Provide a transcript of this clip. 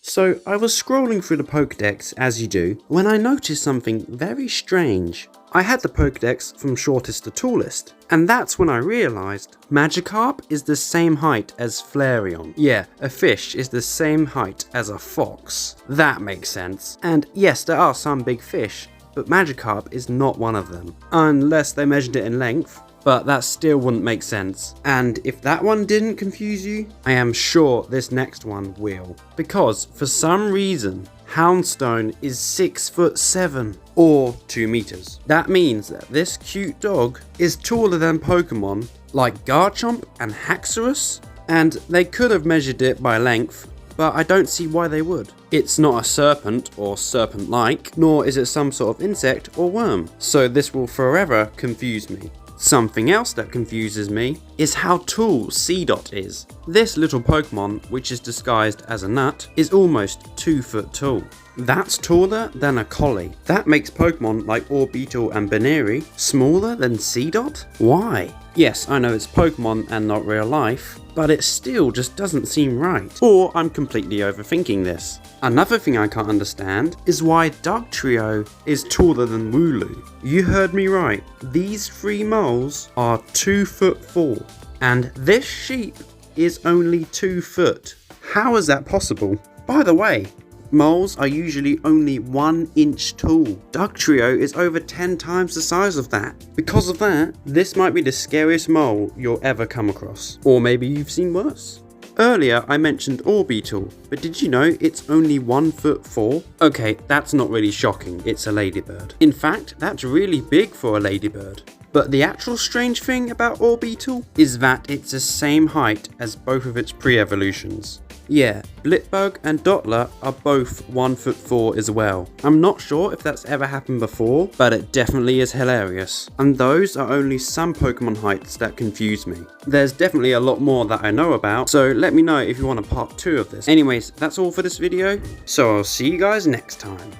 So I was scrolling through the Pokedex as you do when I noticed something very strange. I had the Pokedex from shortest to tallest, and that's when I realised Magikarp is the same height as Flareon. Yeah, a fish is the same height as a fox. That makes sense. And yes, there are some big fish, but Magikarp is not one of them. Unless they measured it in length. But that still wouldn't make sense. And if that one didn't confuse you, I am sure this next one will. Because for some reason, Houndstone is 6'7" or 2 meters. That means that this cute dog is taller than Pokemon like Garchomp and Haxorus, and they could have measured it by length, but I don't see why they would. It's not a serpent or serpent-like, nor is it some sort of insect or worm, so this will forever confuse me. Something else that confuses me is how tall Seedot is. This little Pokemon, which is disguised as a nut, is almost 2 foot tall. That's taller than a collie. That makes Pokemon like Orbeetle and Baneri smaller than Seedot? Why? Yes, I know it's Pokemon and not real life, but it still just doesn't seem right. Or I'm completely overthinking this. Another thing I can't understand is why Dugtrio is taller than Wooloo. You heard me right. These 3 moles are 2'4", and this sheep is only 2 foot. How is that possible? By the way, moles are usually only 1 inch tall. Dugtrio is over 10 times the size of that. Because of that, this might be the scariest mole you'll ever come across. Or maybe you've seen worse. Earlier I mentioned Orbeetle, but did you know it's only 1'4"? Okay, that's not really shocking, it's a ladybird. In fact, that's really big for a ladybird. But the actual strange thing about Orbeetle is that it's the same height as both of its pre-evolutions. Yeah, Blipbug and Dottler are both 1'4" as well. I'm not sure if that's ever happened before, but it definitely is hilarious. And those are only some Pokemon heights that confuse me. There's definitely a lot more that I know about, so let me know if you want a part 2 of this. Anyways, that's all for this video, so I'll see you guys next time.